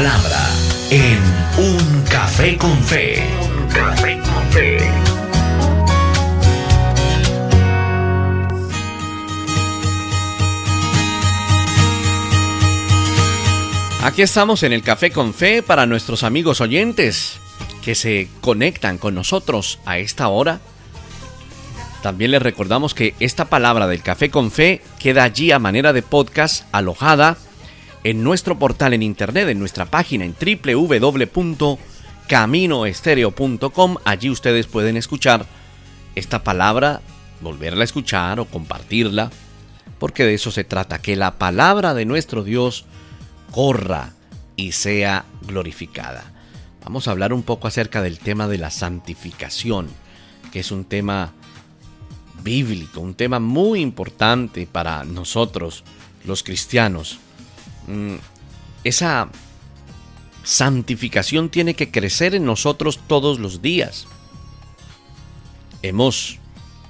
palabra en Un Café con Fe. Un Café con Fe. Aquí estamos en el Café con Fe para nuestros amigos oyentes que se conectan con nosotros a esta hora. También les recordamos que esta palabra del Café con Fe queda allí a manera de podcast alojada en nuestro portal en internet, en nuestra página en www.caminoestereo.com. Allí ustedes pueden escuchar esta palabra, volverla a escuchar o compartirla, porque de eso se trata, que la palabra de nuestro Dios corra y sea glorificada. Vamos a hablar un poco acerca del tema de la santificación, que es un tema bíblico, un tema muy importante para nosotros, los cristianos. Esa santificación tiene que crecer en nosotros todos los días. Hemos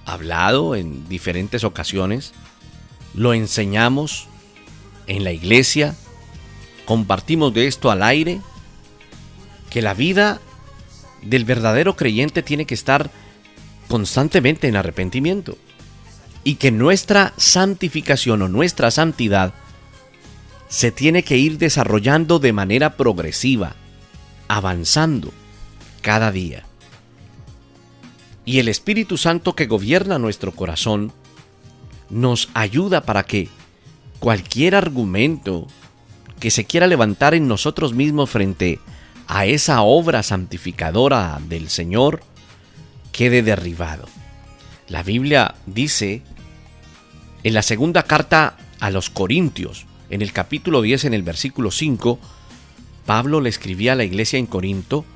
hablado en diferentes ocasiones, lo enseñamos en la iglesia, compartimos de esto al aire, que la vida del verdadero creyente tiene que estar constantemente en arrepentimiento y que nuestra santificación o nuestra santidad se tiene que ir desarrollando de manera progresiva, avanzando cada día. Y el Espíritu Santo que gobierna nuestro corazón nos ayuda para que cualquier argumento que se quiera levantar en nosotros mismos frente a esa obra santificadora del Señor quede derribado. La Biblia dice en la segunda carta a los Corintios, en el capítulo 10, en el versículo 5, Pablo le escribía a la iglesia en Corinto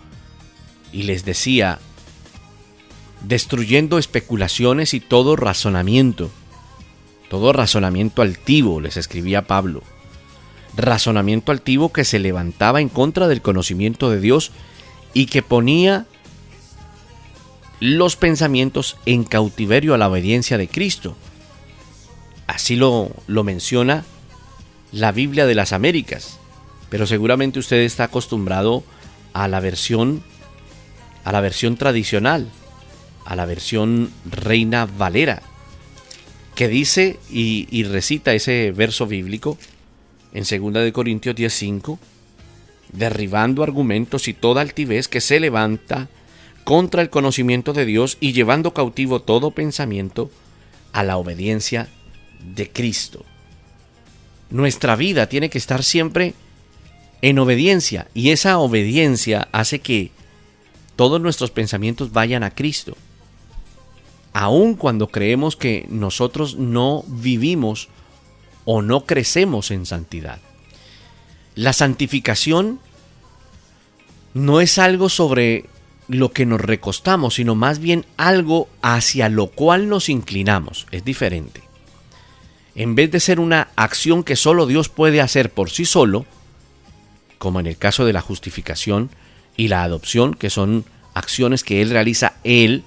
y les decía: destruyendo especulaciones y todo razonamiento altivo, les escribía Pablo. Razonamiento altivo que se levantaba en contra del conocimiento de Dios y que ponía los pensamientos en cautiverio a la obediencia de Cristo. Así lo menciona la Biblia de las Américas, pero seguramente usted está acostumbrado a la versión tradicional, a la versión Reina Valera, que dice y recita ese verso bíblico en 2 Corintios 10:5, derribando argumentos y toda altivez que se levanta contra el conocimiento de Dios y llevando cautivo todo pensamiento a la obediencia de Cristo. Nuestra vida tiene que estar siempre en obediencia, y esa obediencia hace que todos nuestros pensamientos vayan a Cristo. Aun cuando creemos que nosotros no vivimos o no crecemos en santidad. La santificación no es algo sobre lo que nos recostamos, sino más bien algo hacia lo cual nos inclinamos. Es diferente. En vez de ser una acción que solo Dios puede hacer por sí solo, como en el caso de la justificación y la adopción, que son acciones que Él realiza Él,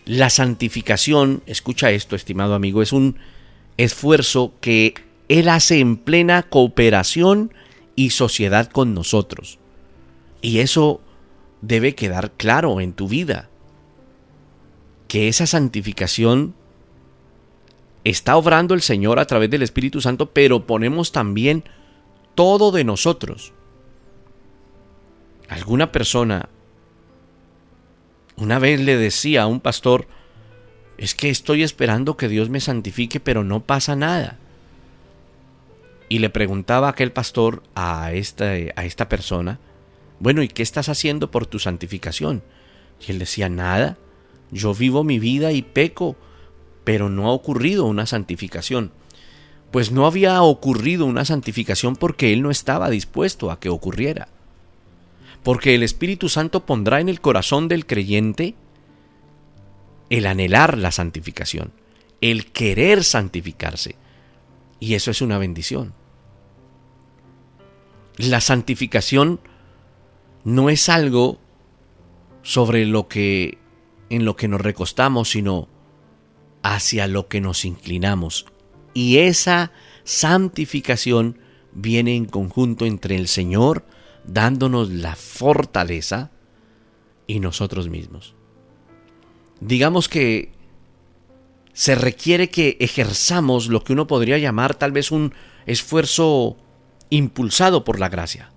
la santificación, escucha esto, estimado amigo, es un esfuerzo que Él hace en plena cooperación y sociedad con nosotros. Y eso debe quedar claro en tu vida, que esa santificación está obrando el Señor a través del Espíritu Santo, pero ponemos también todo de nosotros. Alguna persona una vez le decía a un pastor: es que estoy esperando que Dios me santifique, pero no pasa nada. Y le preguntaba aquel pastor a esta persona: bueno, ¿y qué estás haciendo por tu santificación? Y él decía: nada, yo vivo mi vida y peco, pero no ha ocurrido una santificación. Pues no había ocurrido una santificación porque él no estaba dispuesto a que ocurriera. Porque el Espíritu Santo pondrá en el corazón del creyente el anhelar la santificación, el querer santificarse. Y eso es una bendición. La santificación no es algo sobre en lo que nos recostamos, sino hacia lo que nos inclinamos. Y esa santificación viene en conjunto entre el Señor dándonos la fortaleza y nosotros mismos. Digamos que se requiere que ejerzamos lo que uno podría llamar tal vez un esfuerzo impulsado por la gracia.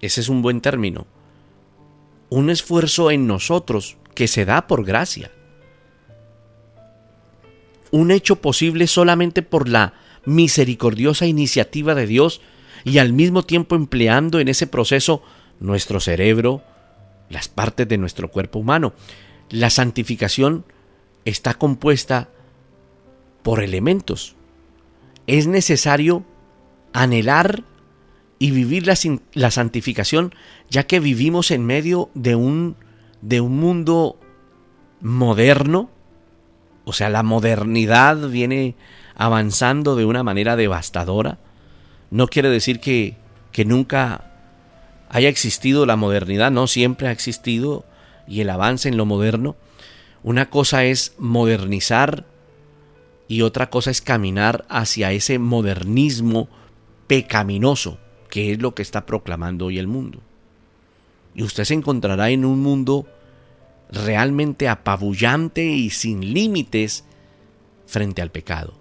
Ese es un buen término. Un esfuerzo en nosotros que se da por gracia. Un hecho posible solamente por la misericordiosa iniciativa de Dios y al mismo tiempo empleando en ese proceso nuestro cerebro, las partes de nuestro cuerpo humano. La santificación está compuesta por elementos. Es necesario anhelar y vivir la santificación, ya que vivimos en medio de un mundo moderno. O sea, la modernidad viene avanzando de una manera devastadora. No quiere decir que nunca haya existido la modernidad, no, siempre ha existido, y el avance en lo moderno. Una cosa es modernizar y otra cosa es caminar hacia ese modernismo pecaminoso, que es lo que está proclamando hoy el mundo. Y usted se encontrará en un mundo realmente apabullante y sin límites frente al pecado.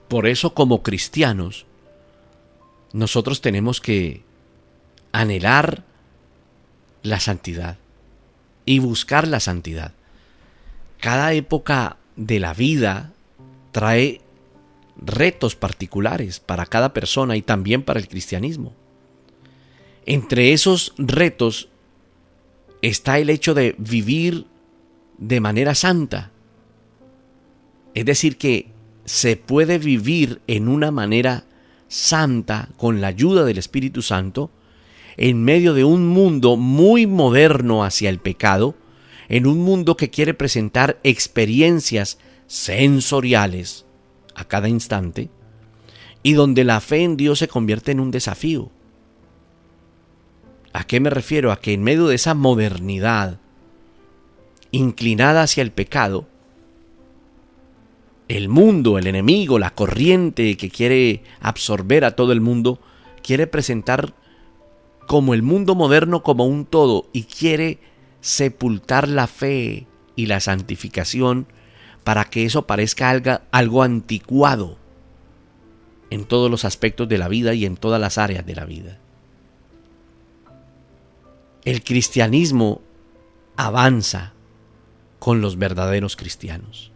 Por eso, como cristianos, nosotros tenemos que anhelar la santidad y buscar la santidad. Cada época de la vida trae retos particulares para cada persona y también para el cristianismo. Entre esos retos está el hecho de vivir de manera santa. Es decir, que se puede vivir en una manera santa con la ayuda del Espíritu Santo en medio de un mundo muy moderno hacia el pecado, en un mundo que quiere presentar experiencias sensoriales a cada instante y donde la fe en Dios se convierte en un desafío. ¿A qué me refiero? A que en medio de esa modernidad inclinada hacia el pecado, el mundo, el enemigo, la corriente que quiere absorber a todo el mundo, quiere presentar como el mundo moderno como un todo y quiere sepultar la fe y la santificación para que eso parezca algo anticuado en todos los aspectos de la vida y en todas las áreas de la vida. El cristianismo avanza con los verdaderos cristianos.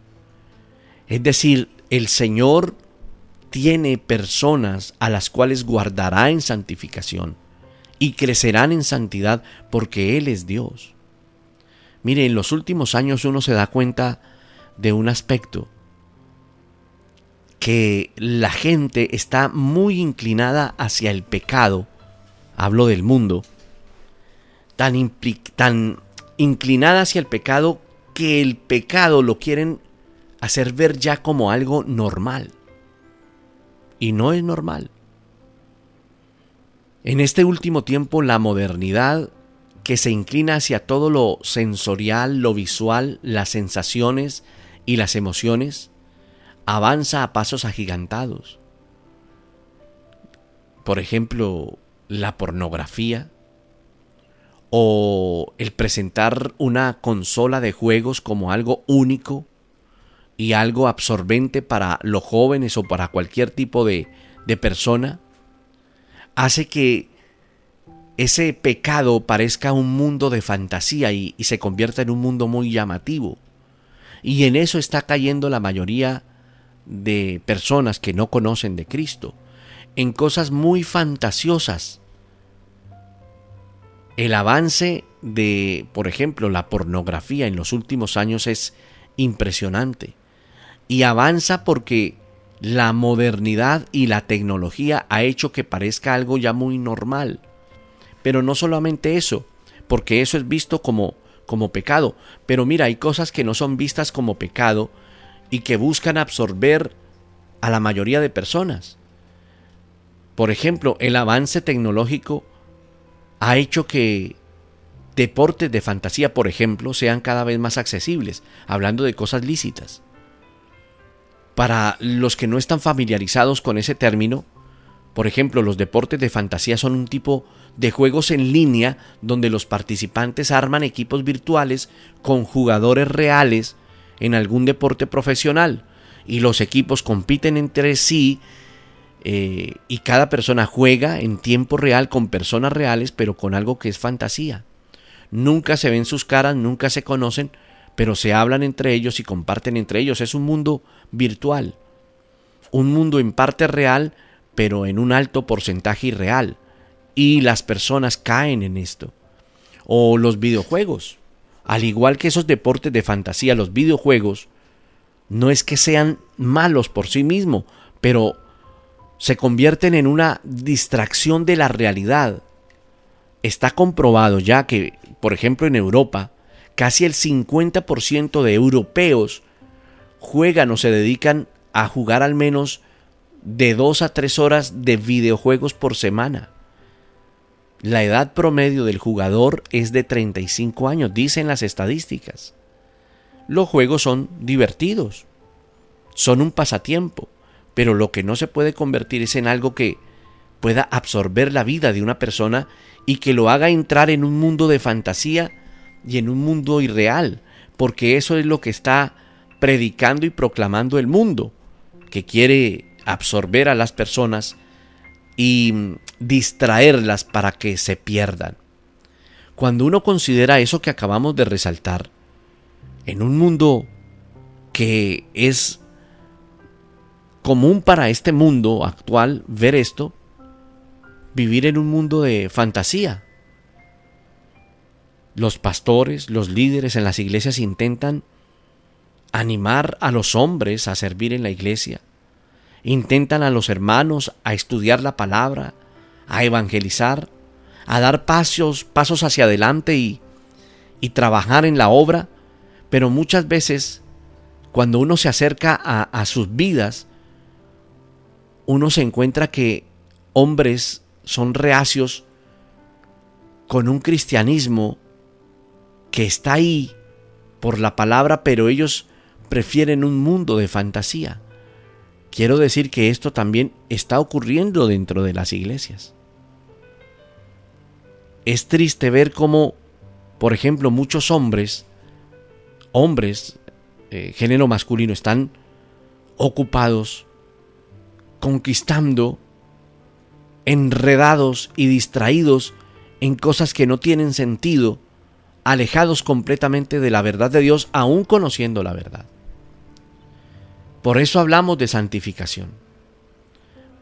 Es decir, el Señor tiene personas a las cuales guardará en santificación y crecerán en santidad porque Él es Dios. Mire, en los últimos años uno se da cuenta de un aspecto, que la gente está muy inclinada hacia el pecado. Hablo del mundo. Tan inclinada hacia el pecado que el pecado lo quieren hacer ver ya como algo normal. Y no es normal. En este último tiempo, la modernidad que se inclina hacia todo lo sensorial, lo visual, las sensaciones y las emociones, avanza a pasos agigantados. Por ejemplo, la pornografía, o el presentar una consola de juegos como algo único y algo absorbente para los jóvenes o para cualquier tipo de persona, hace que ese pecado parezca un mundo de fantasía y se convierta en un mundo muy llamativo. Y en eso está cayendo la mayoría de personas que no conocen de Cristo, en cosas muy fantasiosas. El avance de, por ejemplo, la pornografía en los últimos años es impresionante. Y avanza porque la modernidad y la tecnología ha hecho que parezca algo ya muy normal. Pero no solamente eso, porque eso es visto como pecado. Pero mira, hay cosas que no son vistas como pecado y que buscan absorber a la mayoría de personas. Por ejemplo, el avance tecnológico ha hecho que deportes de fantasía, por ejemplo, sean cada vez más accesibles, hablando de cosas lícitas. Para los que no están familiarizados con ese término, por ejemplo, los deportes de fantasía son un tipo de juegos en línea donde los participantes arman equipos virtuales con jugadores reales en algún deporte profesional y los equipos compiten entre sí y cada persona juega en tiempo real con personas reales, pero con algo que es fantasía. Nunca se ven sus caras, nunca se conocen, pero se hablan entre ellos y comparten entre ellos. Es un mundo virtual, un mundo en parte real, pero en un alto porcentaje irreal. Y las personas caen en esto. O los videojuegos. Al igual que esos deportes de fantasía, los videojuegos no es que sean malos por sí mismos, pero se convierten en una distracción de la realidad. Está comprobado ya que, por ejemplo, en Europa, casi el 50% de europeos juegan o se dedican a jugar al menos de 2 a 3 horas de videojuegos por semana. La edad promedio del jugador es de 35 años, dicen las estadísticas. Los juegos son divertidos, son un pasatiempo, pero lo que no se puede convertir es en algo que pueda absorber la vida de una persona y que lo haga entrar en un mundo de fantasía y en un mundo irreal, porque eso es lo que está predicando y proclamando el mundo, que quiere absorber a las personas y distraerlas para que se pierdan. Cuando uno considera eso que acabamos de resaltar, en un mundo que es común para este mundo actual ver esto, vivir en un mundo de fantasía. Los pastores, los líderes en las iglesias intentan animar a los hombres a servir en la iglesia. Intentan a los hermanos a estudiar la palabra, a evangelizar, a dar pasos hacia adelante y trabajar en la obra, pero muchas veces cuando uno se acerca a sus vidas, uno se encuentra que hombres son reacios con un cristianismo que está ahí por la palabra, pero ellos prefieren un mundo de fantasía. Quiero decir que esto también está ocurriendo dentro de las iglesias. Es triste ver cómo, por ejemplo, muchos hombres, género masculino, están ocupados, conquistando, enredados y distraídos en cosas que no tienen sentido, alejados completamente de la verdad de Dios, aún conociendo la verdad. Por eso hablamos de santificación,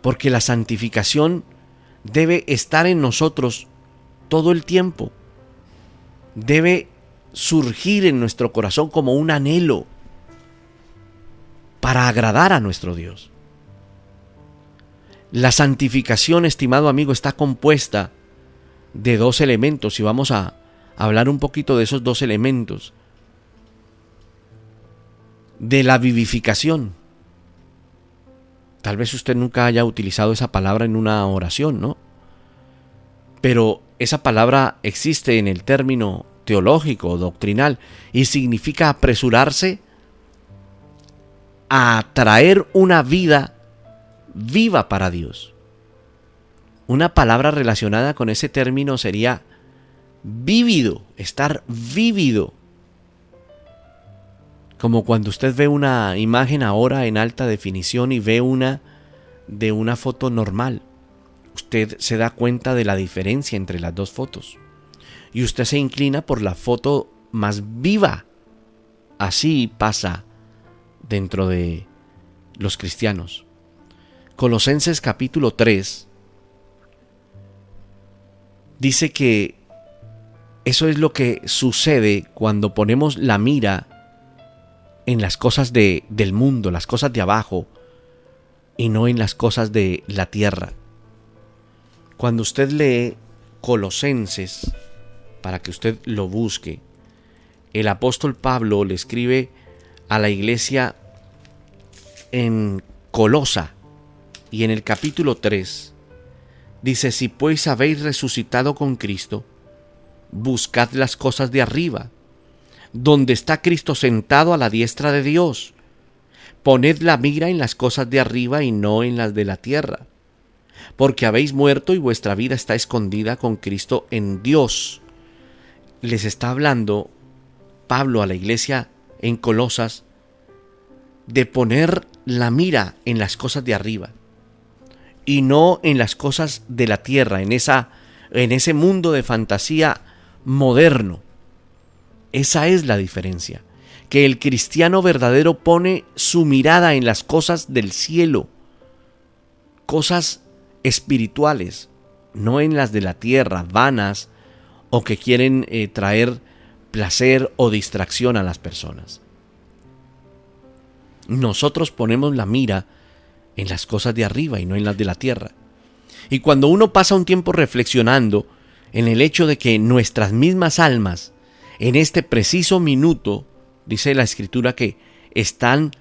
porque la santificación debe estar en nosotros todo el tiempo, debe surgir en nuestro corazón como un anhelo para agradar a nuestro Dios. La santificación, estimado amigo, está compuesta de 2 elementos y vamos a hablar un poquito de esos 2 elementos. De la vivificación. Tal vez usted nunca haya utilizado esa palabra en una oración, ¿no? Pero esa palabra existe en el término teológico o doctrinal y significa apresurarse a traer una vida viva para Dios. Una palabra relacionada con ese término sería vívido, estar vívido. Como cuando usted ve una imagen ahora en alta definición y ve una de una foto normal. Usted se da cuenta de la diferencia entre las 2 fotos. Y usted se inclina por la foto más viva. Así pasa dentro de los cristianos. Colosenses capítulo 3 dice que eso es lo que sucede cuando ponemos la mira en las cosas del mundo, las cosas de abajo, y no en las cosas de la tierra. Cuando usted lee Colosenses, para que usted lo busque, el apóstol Pablo le escribe a la iglesia en Colosa, y en el capítulo 3 dice: si pues habéis resucitado con Cristo, buscad las cosas de arriba, donde está Cristo sentado a la diestra de Dios. Poned la mira en las cosas de arriba y no en las de la tierra, porque habéis muerto y vuestra vida está escondida con Cristo en Dios. Les está hablando Pablo a la iglesia en Colosas de poner la mira en las cosas de arriba y no en las cosas de la tierra, en ese mundo de fantasía moderno. Esa es la diferencia, que el cristiano verdadero pone su mirada en las cosas del cielo, cosas espirituales, no en las de la tierra, vanas o que quieren traer placer o distracción a las personas. Nosotros ponemos la mira en las cosas de arriba y no en las de la tierra. Y cuando uno pasa un tiempo reflexionando en el hecho de que nuestras mismas almas, en este preciso minuto, dice la Escritura que están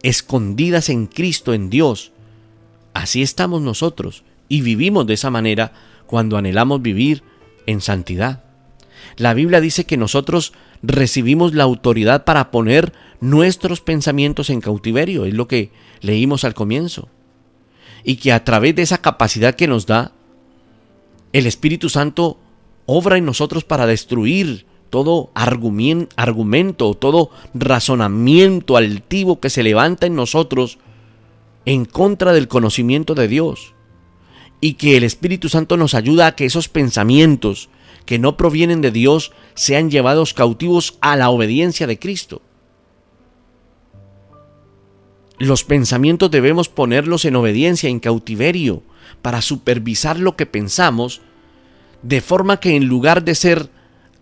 escondidas en Cristo, en Dios, así estamos nosotros y vivimos de esa manera cuando anhelamos vivir en santidad. La Biblia dice que nosotros recibimos la autoridad para poner nuestros pensamientos en cautiverio, es lo que leímos al comienzo, y que a través de esa capacidad que nos da, el Espíritu Santo obra en nosotros para destruir todo argumento, todo razonamiento altivo que se levanta en nosotros en contra del conocimiento de Dios, y que el Espíritu Santo nos ayuda a que esos pensamientos que no provienen de Dios sean llevados cautivos a la obediencia de Cristo. Los pensamientos debemos ponerlos en obediencia, en cautiverio, para supervisar lo que pensamos, de forma que en lugar de ser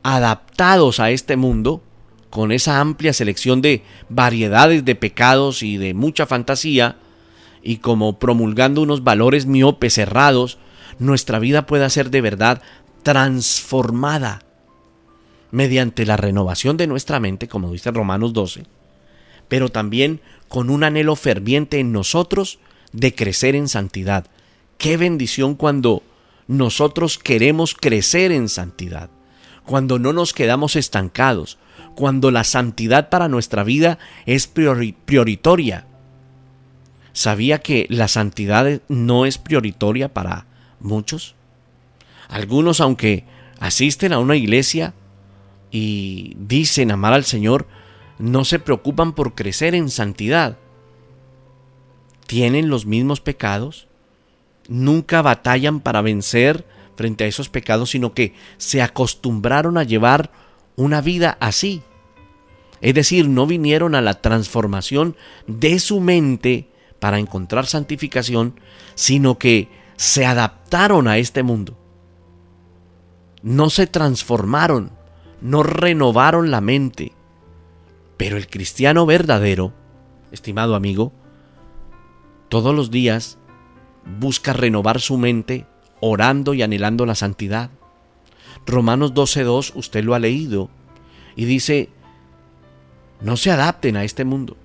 adaptados a este mundo, con esa amplia selección de variedades de pecados y de mucha fantasía, y como promulgando unos valores miopes cerrados, nuestra vida pueda ser de verdad transformada mediante la renovación de nuestra mente, como dice Romanos 12, pero también con un anhelo ferviente en nosotros de crecer en santidad. ¡Qué bendición cuando nosotros queremos crecer en santidad! Cuando no nos quedamos estancados, cuando la santidad para nuestra vida es prioritaria. ¿Sabía que la santidad no es prioritaria para muchos? Algunos, aunque asisten a una iglesia y dicen amar al Señor, no se preocupan por crecer en santidad. Tienen los mismos pecados, nunca batallan para vencer frente a esos pecados, sino que se acostumbraron a llevar una vida así. Es decir, no vinieron a la transformación de su mente para encontrar santificación, sino que se adaptaron a este mundo. No se transformaron, no renovaron la mente. Pero el cristiano verdadero, estimado amigo, todos los días busca renovar su mente orando y anhelando la santidad. Romanos 12:2, usted lo ha leído, y dice: no se adapten a este mundo,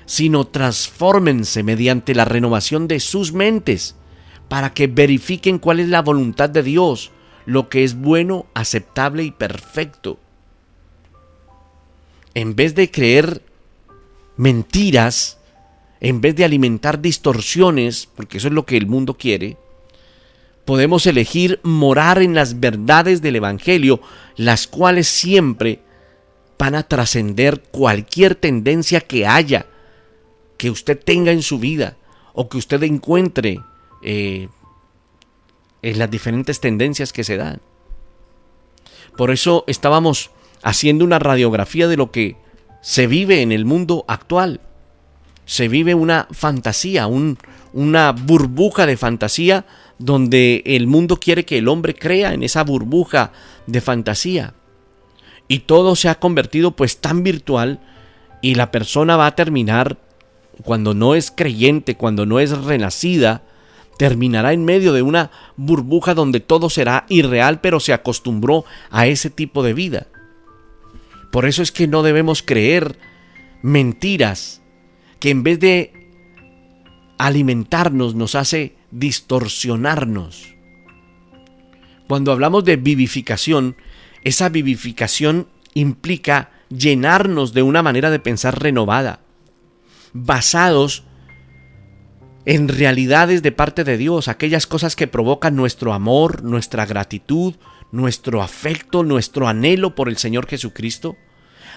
sino transfórmense mediante la renovación de sus mentes, para que verifiquen cuál es la voluntad de Dios, lo que es bueno, aceptable y perfecto. En vez de creer mentiras, en vez de alimentar distorsiones, porque eso es lo que el mundo quiere, podemos elegir morar en las verdades del Evangelio, las cuales siempre van a trascender cualquier tendencia que haya, que usted tenga en su vida o que usted encuentre en las diferentes tendencias que se dan. Por eso estábamos haciendo una radiografía de lo que se vive en el mundo actual. Se vive una fantasía, una burbuja de fantasía, donde el mundo quiere que el hombre crea en esa burbuja de fantasía. Y todo se ha convertido pues tan virtual, y la persona va a terminar, cuando no es creyente, cuando no es renacida, terminará en medio de una burbuja donde todo será irreal, pero se acostumbró a ese tipo de vida. Por eso es que no debemos creer mentiras que en vez de alimentarnos nos hace distorsionarnos. Cuando hablamos de vivificación, esa vivificación implica llenarnos de una manera de pensar renovada, basados en realidades de parte de Dios, aquellas cosas que provocan nuestro amor, nuestra gratitud, nuestro afecto, nuestro anhelo por el Señor Jesucristo,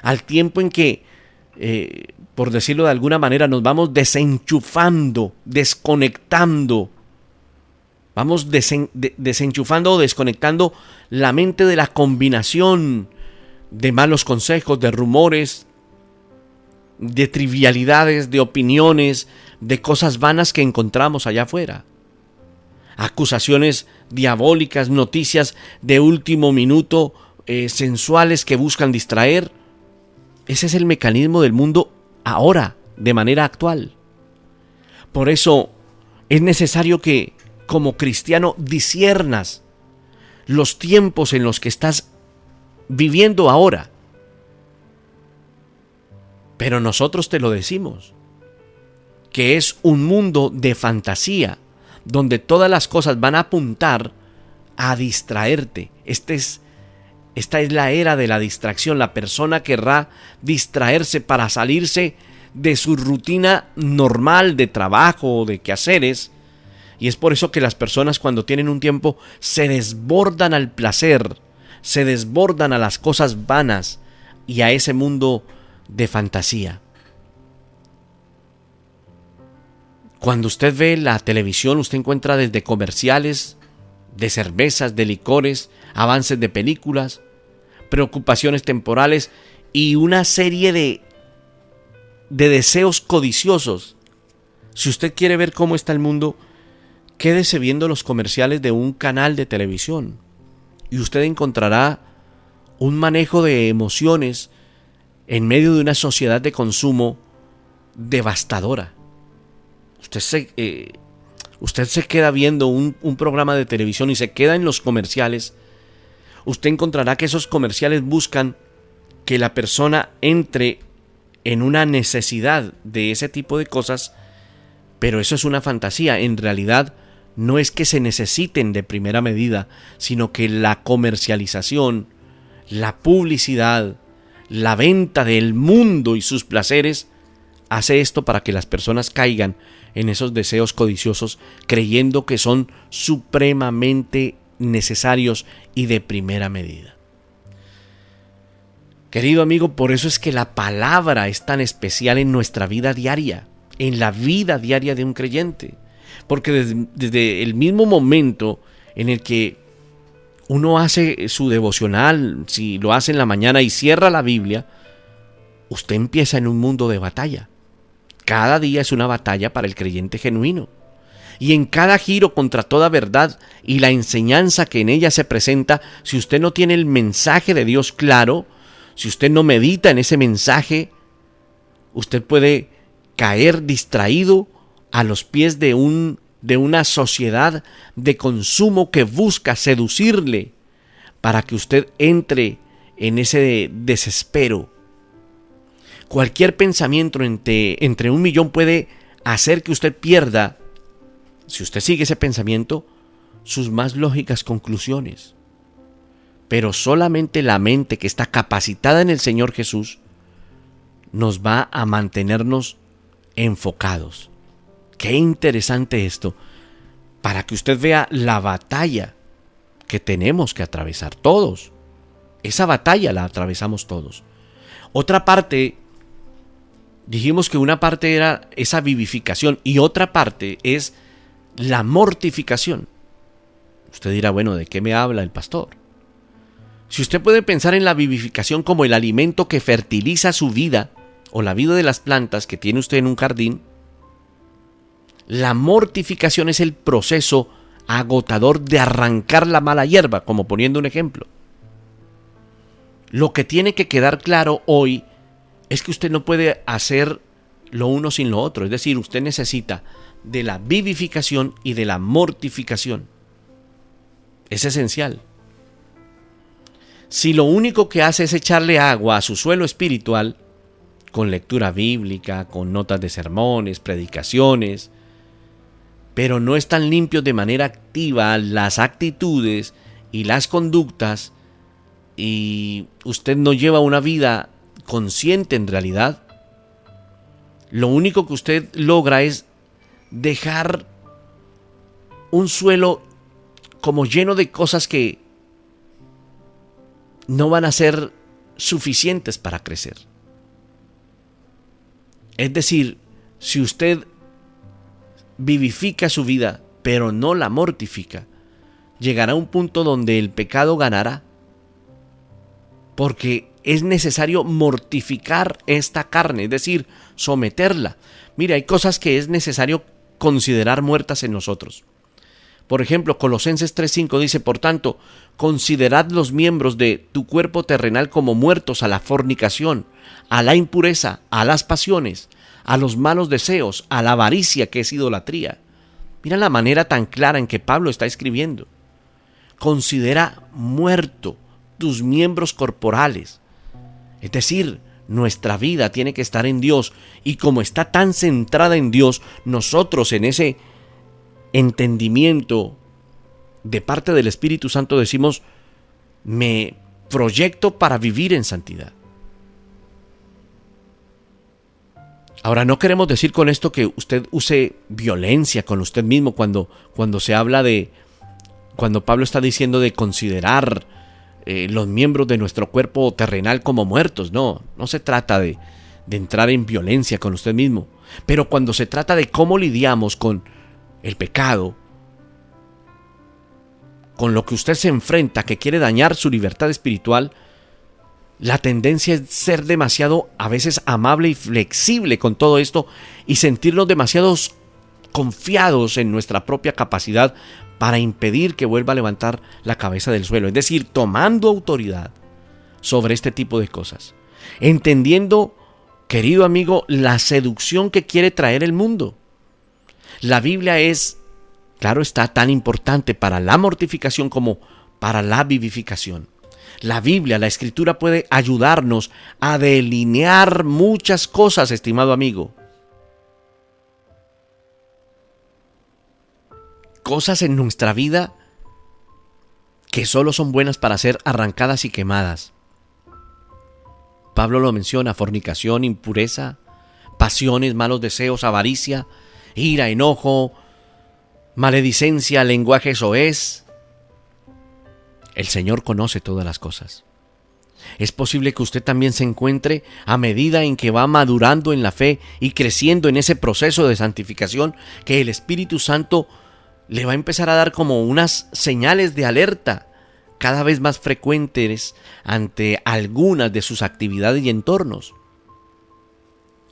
al tiempo en que, por decirlo de alguna manera, nos vamos desenchufando, desconectando, vamos desenchufando o desconectando la mente de la combinación de malos consejos, de rumores, de trivialidades, de opiniones, de cosas vanas que encontramos allá afuera. Acusaciones diabólicas, noticias de último minuto, sensuales que buscan distraer. Ese es el mecanismo del mundo ahora, de manera actual. Por eso es necesario que, como cristiano, disciernas los tiempos en los que estás viviendo ahora. Pero nosotros te lo decimos, que es un mundo de fantasía, donde todas las cosas van a apuntar a distraerte. Esta es la era de la distracción. La persona querrá distraerse para salirse de su rutina normal de trabajo o de quehaceres. Y es por eso que las personas, cuando tienen un tiempo, se desbordan al placer, se desbordan a las cosas vanas y a ese mundo de fantasía. Cuando usted ve la televisión, usted encuentra desde comerciales de cervezas, de licores, avances de películas, preocupaciones temporales y una serie de deseos codiciosos. Si usted quiere ver cómo está el mundo, quédese viendo los comerciales de un canal de televisión y usted encontrará un manejo de emociones en medio de una sociedad de consumo devastadora. Usted se queda viendo un programa de televisión y se queda en los comerciales. Usted encontrará que esos comerciales buscan que la persona entre en una necesidad de ese tipo de cosas, pero eso es una fantasía. En realidad no es que se necesiten de primera medida, sino que la comercialización, la publicidad, la venta del mundo y sus placeres hace esto para que las personas caigan en esos deseos codiciosos, creyendo que son supremamente necesarios y de primera medida. Querido amigo, por eso es que la palabra es tan especial en nuestra vida diaria, en la vida diaria de un creyente, porque desde el mismo momento en el que uno hace su devocional, si lo hace en la mañana y cierra la Biblia, usted empieza en un mundo de batalla. Cada día es una batalla para el creyente genuino. Y en cada giro contra toda verdad y la enseñanza que en ella se presenta, si usted no tiene el mensaje de Dios claro, si usted no medita en ese mensaje, usted puede caer distraído a los pies de una sociedad de consumo que busca seducirle para que usted entre en ese desespero. Cualquier pensamiento entre 1.000.000 puede hacer que usted pierda, si usted sigue ese pensamiento, sus más lógicas conclusiones. Pero solamente la mente que está capacitada en el Señor Jesús nos va a mantenernos enfocados. Qué interesante esto, para que usted vea la batalla que tenemos que atravesar todos. Esa batalla la atravesamos todos. Otra parte, dijimos que una parte era esa vivificación y otra parte es la mortificación. Usted dirá, bueno, ¿de qué me habla el pastor? Si usted puede pensar en la vivificación como el alimento que fertiliza su vida o la vida de las plantas que tiene usted en un jardín, la mortificación es el proceso agotador de arrancar la mala hierba, como poniendo un ejemplo. Lo que tiene que quedar claro hoy es que usted no puede hacer lo uno sin lo otro. Es decir, usted necesita de la vivificación y de la mortificación. Es esencial. Si lo único que hace es echarle agua a su suelo espiritual, con lectura bíblica, con notas de sermones, predicaciones, pero no están limpios de manera activa las actitudes y las conductas, y usted no lleva una vida consciente en realidad, lo único que usted logra es dejar un suelo como lleno de cosas que no van a ser suficientes para crecer. Es decir, si usted vivifica su vida, pero no la mortifica, llegará a un punto donde el pecado ganará, porque es necesario mortificar esta carne, es decir, someterla. Mire, hay cosas que es necesario considerar muertas en nosotros. Por ejemplo, Colosenses 3:5 dice: por tanto, considerad los miembros de tu cuerpo terrenal como muertos a la fornicación, a la impureza, a las pasiones, a los malos deseos, a la avaricia, que es idolatría. Mira la manera tan clara en que Pablo está escribiendo. Considera muerto tus miembros corporales. Es decir, nuestra vida tiene que estar en Dios, y como está tan centrada en Dios, nosotros en ese entendimiento de parte del Espíritu Santo decimos: me proyecto para vivir en santidad. Ahora, no queremos decir con esto que usted use violencia con usted mismo cuando se habla de, cuando Pablo está diciendo de considerar los miembros de nuestro cuerpo terrenal como muertos. No se trata de entrar en violencia con usted mismo. Pero cuando se trata de cómo lidiamos con el pecado, con lo que usted se enfrenta, que quiere dañar su libertad espiritual, la tendencia es ser demasiado, a veces, amable y flexible con todo esto, y sentirnos demasiado confiados en nuestra propia capacidad para impedir que vuelva a levantar la cabeza del suelo. Es decir, tomando autoridad sobre este tipo de cosas, entendiendo, querido amigo, la seducción que quiere traer el mundo. La Biblia es, claro está, tan importante para la mortificación como para la vivificación. La Biblia, la Escritura, puede ayudarnos a delinear muchas cosas, estimado amigo. Cosas en nuestra vida que solo son buenas para ser arrancadas y quemadas. Pablo lo menciona: fornicación, impureza, pasiones, malos deseos, avaricia, ira, enojo, maledicencia, lenguaje soez. El Señor conoce todas las cosas. Es posible que usted también se encuentre, a medida en que va madurando en la fe y creciendo en ese proceso de santificación, que el Espíritu Santo le va a empezar a dar como unas señales de alerta cada vez más frecuentes ante algunas de sus actividades y entornos.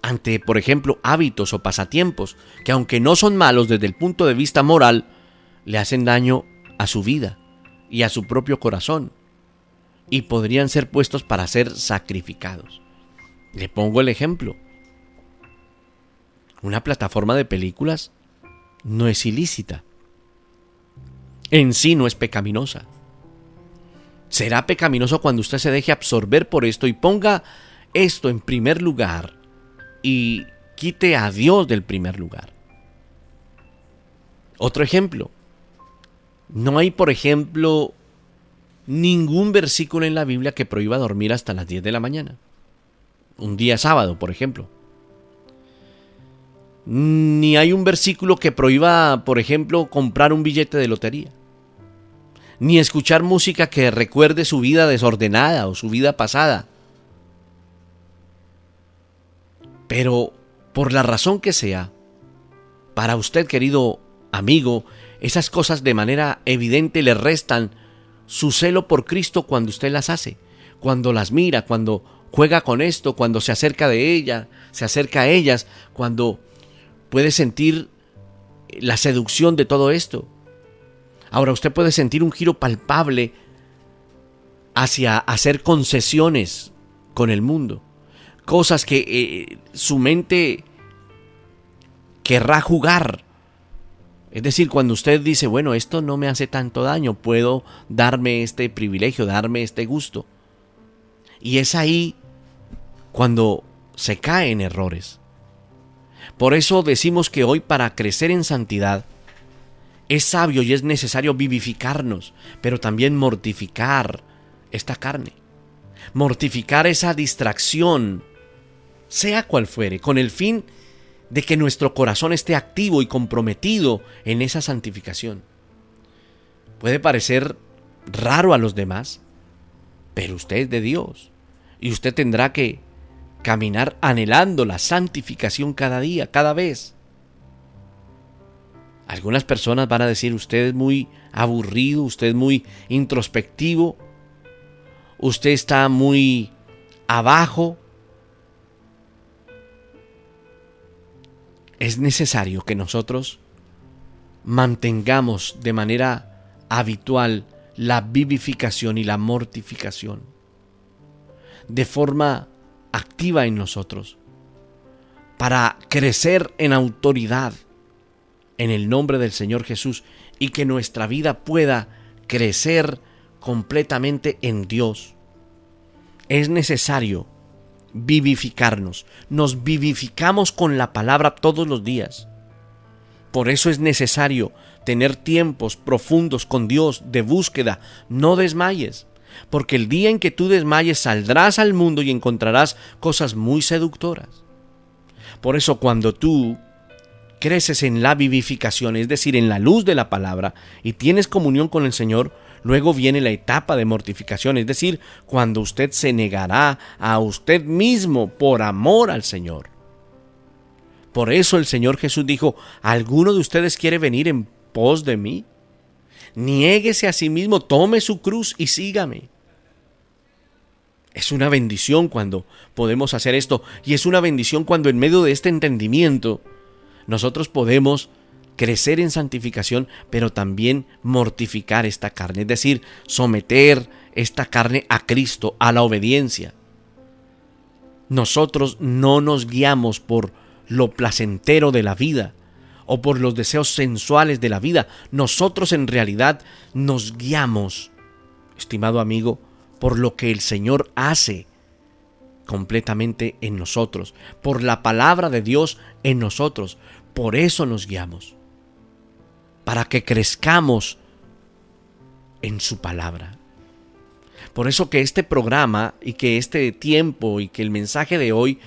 Ante, por ejemplo, hábitos o pasatiempos que, aunque no son malos desde el punto de vista moral, le hacen daño a su vida y a su propio corazón, y podrían ser puestos para ser sacrificados. Le pongo el ejemplo. Una plataforma de películas no es ilícita. En sí no es pecaminosa. Será pecaminoso cuando usted se deje absorber por esto y ponga esto en primer lugar y quite a Dios del primer lugar. Otro ejemplo. No hay, por ejemplo, ningún versículo en la Biblia que prohíba dormir hasta las 10 de la mañana. Un día sábado, por ejemplo. Ni hay un versículo que prohíba, por ejemplo, comprar un billete de lotería. Ni escuchar música que recuerde su vida desordenada o su vida pasada. Pero, por la razón que sea, para usted, querido amigo, esas cosas de manera evidente le restan su celo por Cristo cuando usted las hace, cuando las mira, cuando juega con esto, cuando se acerca de ella, se acerca a ellas, cuando puede sentir la seducción de todo esto. Ahora, usted puede sentir un giro palpable hacia hacer concesiones con el mundo, cosas que su mente querrá jugar. Es decir, cuando usted dice: bueno, esto no me hace tanto daño, puedo darme este privilegio, darme este gusto. Y es ahí cuando se cae en errores. Por eso decimos que hoy, para crecer en santidad, es sabio y es necesario vivificarnos, pero también mortificar esta carne. Mortificar esa distracción sea cual fuere, con el fin de que nuestro corazón esté activo y comprometido en esa santificación. Puede parecer raro a los demás, pero usted es de Dios y usted tendrá que caminar anhelando la santificación cada día, cada vez. Algunas personas van a decir: usted es muy aburrido, usted es muy introspectivo, usted está muy abajo. Es necesario que nosotros mantengamos de manera habitual la vivificación y la mortificación de forma activa en nosotros para crecer en autoridad en el nombre del Señor Jesús y que nuestra vida pueda crecer completamente en Dios. Es necesario vivificarnos. Nos vivificamos con la palabra todos los días. Por eso es necesario tener tiempos profundos con Dios de búsqueda. No desmayes, porque el día en que tú desmayes saldrás al mundo y encontrarás cosas muy seductoras. Por eso cuando tú creces en la vivificación, es decir, en la luz de la palabra, y tienes comunión con el Señor, luego viene la etapa de mortificación, es decir, cuando usted se negará a usted mismo por amor al Señor. Por eso el Señor Jesús dijo: ¿alguno de ustedes quiere venir en pos de mí? Niéguese a sí mismo, tome su cruz y sígame. Es una bendición cuando podemos hacer esto, y es una bendición cuando en medio de este entendimiento nosotros podemos crecer en santificación, pero también mortificar esta carne, es decir, someter esta carne a Cristo, a la obediencia. Nosotros no nos guiamos por lo placentero de la vida o por los deseos sensuales de la vida. Nosotros en realidad nos guiamos, estimado amigo, por lo que el Señor hace completamente en nosotros, por la palabra de Dios en nosotros. Por eso nos guiamos, para que crezcamos en su palabra. Por eso que este programa y que este tiempo y que el mensaje de hoy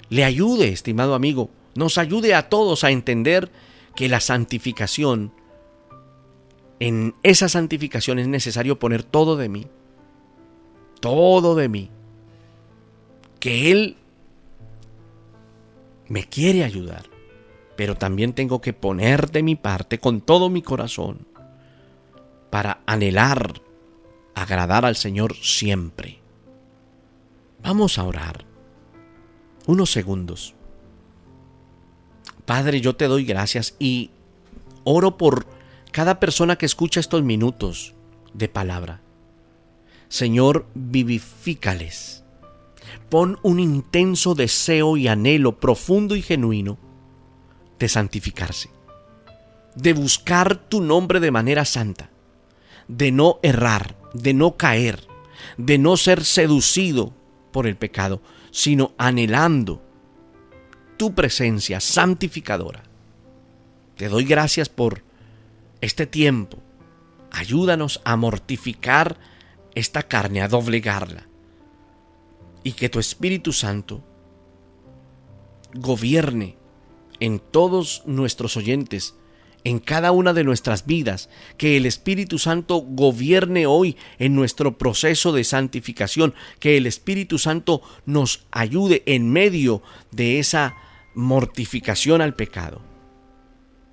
le ayude, estimado amigo, nos ayude a todos a entender que la santificación, en esa santificación es necesario poner todo de mí, que Él me quiere ayudar, pero también tengo que poner de mi parte con todo mi corazón para anhelar agradar al Señor siempre. Vamos a orar unos segundos. Padre, yo te doy gracias y oro por cada persona que escucha estos minutos de palabra. Señor, vivifícales. Pon un intenso deseo y anhelo profundo y genuino de santificarse, de buscar tu nombre de manera santa, de no errar, de no caer, de no ser seducido por el pecado, sino anhelando tu presencia santificadora. Te doy gracias por este tiempo. Ayúdanos a mortificar esta carne, a doblegarla, y que tu Espíritu Santo gobierne en todos nuestros oyentes, en cada una de nuestras vidas, que el Espíritu Santo gobierne hoy en nuestro proceso de santificación, que el Espíritu Santo nos ayude en medio de esa mortificación al pecado.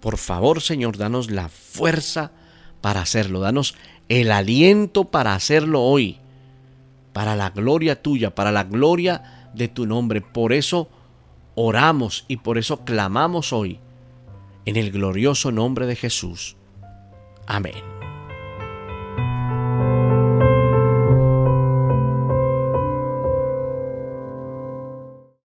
Por favor, Señor, danos la fuerza para hacerlo, danos el aliento para hacerlo hoy, para la gloria tuya, para la gloria de tu nombre. Por eso oramos y por eso clamamos hoy, en el glorioso nombre de Jesús. Amén.